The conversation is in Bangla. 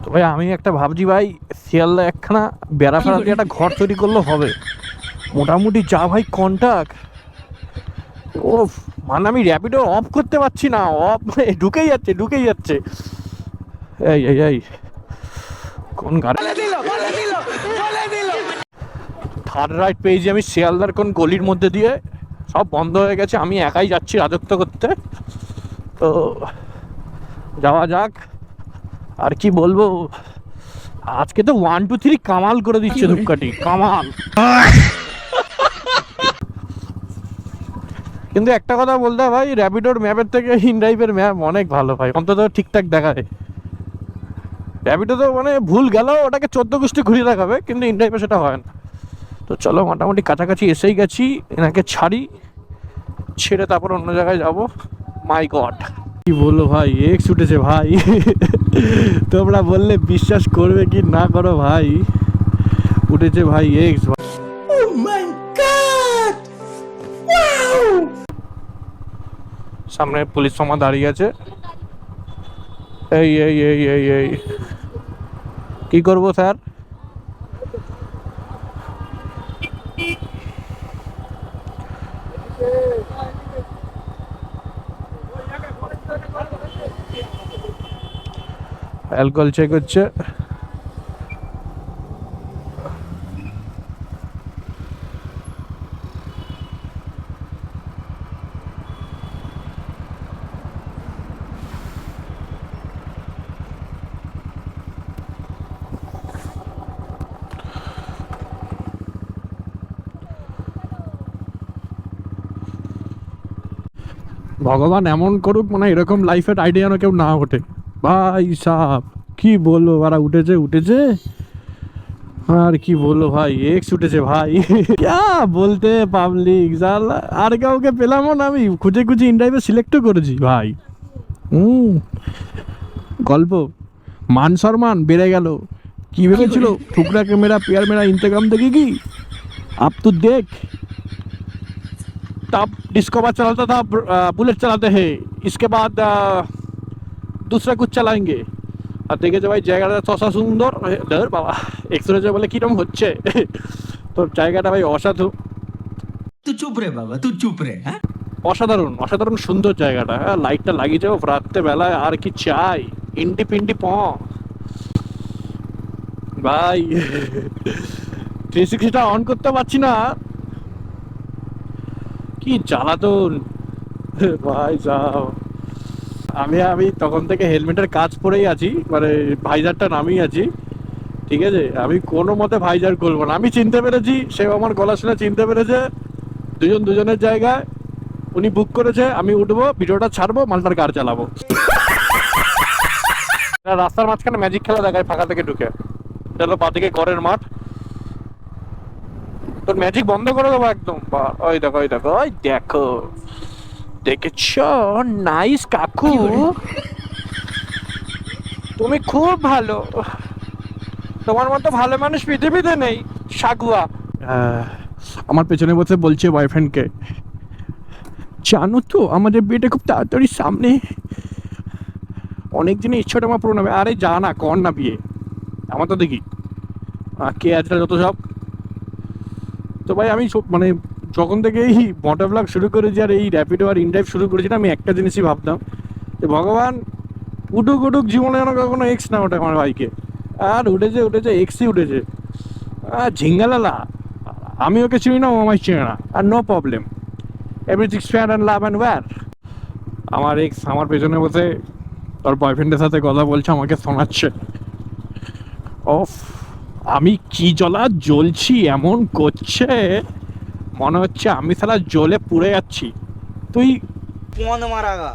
তো ভাই আমি একটা ভাবছি ভাই, শিয়ালদা একখানা বেড়া ফেরা দিয়ে একটা ঘর তৈরি করলে হবে মোটামুটি। যা ভাই কন্টাক্ট, ও মানে আমি র্যাপিডো অফ করতে পারছি না, অফ ঢুকেই যাচ্ছে। এই কোন গাড়ি থার্ড রাইট পেয়েছি আমি শিয়ালদার কোন গলির মধ্যে দিয়ে, সব বন্ধ হয়ে গেছে, আমি একাই যাচ্ছি রাজত্ব করতে। তো যাওয়া যাক। আর কি বলবো, আজকে তো 1 2 3 কামাল করে দিচ্ছে ধূপকাঠি, কামাল। কিন্তু একটা কথা বলতে ভাই, র্যাপিডোর ম্যাপের থেকে ইনড্রাইভের ম্যাপ অনেক ভালো ভাই, অন্তত ঠিকঠাক দেখায়। র্যাপিডো তো মানে ভুল গেল, ওটাকে 14 গোষ্ঠী ঘুরিয়ে দেখাবে, কিন্তু ইনড্রাইভে সেটা হয় না। তো চলো মোটামুটি কাছাকাছি এসেই গেছি, এনাকে ছাড়ি, ছেড়ে তারপর অন্য জায়গায় যাব। মাই গড, কি বললো ভাই, এক্স উঠেছে ভাই। তোমরা বললে বিশ্বাস করবে কি না করো ভাই, উঠেছে ভাই এক্স। সামনে পুলিশ সমা দাঁড়িয়ে আছে। এই কি করবো স্যার? অ্যালকোহল চেক হচ্ছে। ভগবান এমন করুক মানে এরকম লাইফের আইডিয়া কেউ না ওঠে ভাই সাহ। কি বলবো, ওরা উঠেছে আর কি বললো ভাই, এক্স উঠেছে ভাই। ক্যা বলতে পাবলিক জালা, আর কাউকে পেলামও না, আমি খুঁজে ইনড্রাইভে সিলেক্টও করেছি ভাই। গল্প মান সম্মান বেড়ে গেল। কি ভেবেছিল ठुकरा के मेरा प्यार मेरा इंतकाम देगी? अब तो देख, तब डिस्कवर चलाता था, बुलेट चलाते हैं, इसके बाद दूसरा कुछ चलाएंगे। আর দেখেছে ভাই জায়গাটা চষা সুন্দর, ধর বাবা এক্সপ্রেসে বলে কিরম হচ্ছে। তোর জায়গাটা ভাই অসাধু। তুই চুপ রে বাবা, তুই চুপ রে। হ্যাঁ, অসাধারণ সুন্দর জায়গাটা। হ্যাঁ, লাইটটা লাগিয়েছে রাত্রে বেলায়, আর কি চাই। ইন্ডি পিন্ডি ভাই। 360টা অন করতে পারছি না, কি জ্বালাতন ভাই যাও। আমি তখন থেকে হেলমেটের কাজ পরেই আছি, মানে ভাইজারটা নামিয়ে আছি, ঠিক আছে। আমি কোনো মতে ভাইজার করবো না, আমি চিনতে পেরেছি, সেও আমার গলা শুনে চিনতে পেরেছে। দুজনের জায়গায়, উনি বুক করেছে, আমি উঠবো, ভিডিওটা ছাড়বো, মালটার কার চালাবো। রাস্তার মাঝখানে ম্যাজিক খেলা দেখায় ফাঁকা থেকে ঢুকে। এটা হলো বাদিকে ঘরের মাঠ, তোর ম্যাজিক বন্ধ করে দেবো একদম। ওই দেখো দেখেছ, নাইস কাকু, তুমি খুব ভালো, তোমার মতো ভালো মানুষ পৃথিবীতে নেই, সাগুয়া। আমার পেছনে বসে বলছে বয়ফ্রেন্ডকে, জানো তো আমাদের বিয়েটা খুব তাড়াতাড়ি সামনে, অনেক দিনের ইচ্ছাটা আমার পূরণ হবে। আরে যা না, কর না বিয়ে, আমার তো দেখি কে আছে যত সব। তো ভাই আমি মানে যখন থেকে এই মোটর ব্লগ শুরু করেছি আর এই র্যাপিডো আর ইনড্রাইভ শুরু করেছি না, আমি একটা জিনিসই ভাবতাম যে ভগবান উঠুক জীবনে যেন কখনো এক্স না ওঠে আমার বাইকে। আর উঠেছে এক্সই উঠেছে। ঝিঙ্গালালা, আমি ওকে চিনি না, ও আমায় চিনি না, আর no problem, everything fair and love and war. আমার এক্স আমার পেছনে বসে তোর বয়ফ্রেন্ডের সাথে কথা বলছে, আমাকে শোনাচ্ছে। ওফ, আমি কি জ্বলছি, এমন করছে মনে হচ্ছে আমি শালা জ্বলে পুড়ে যাচ্ছি। তুই कौन मारागा?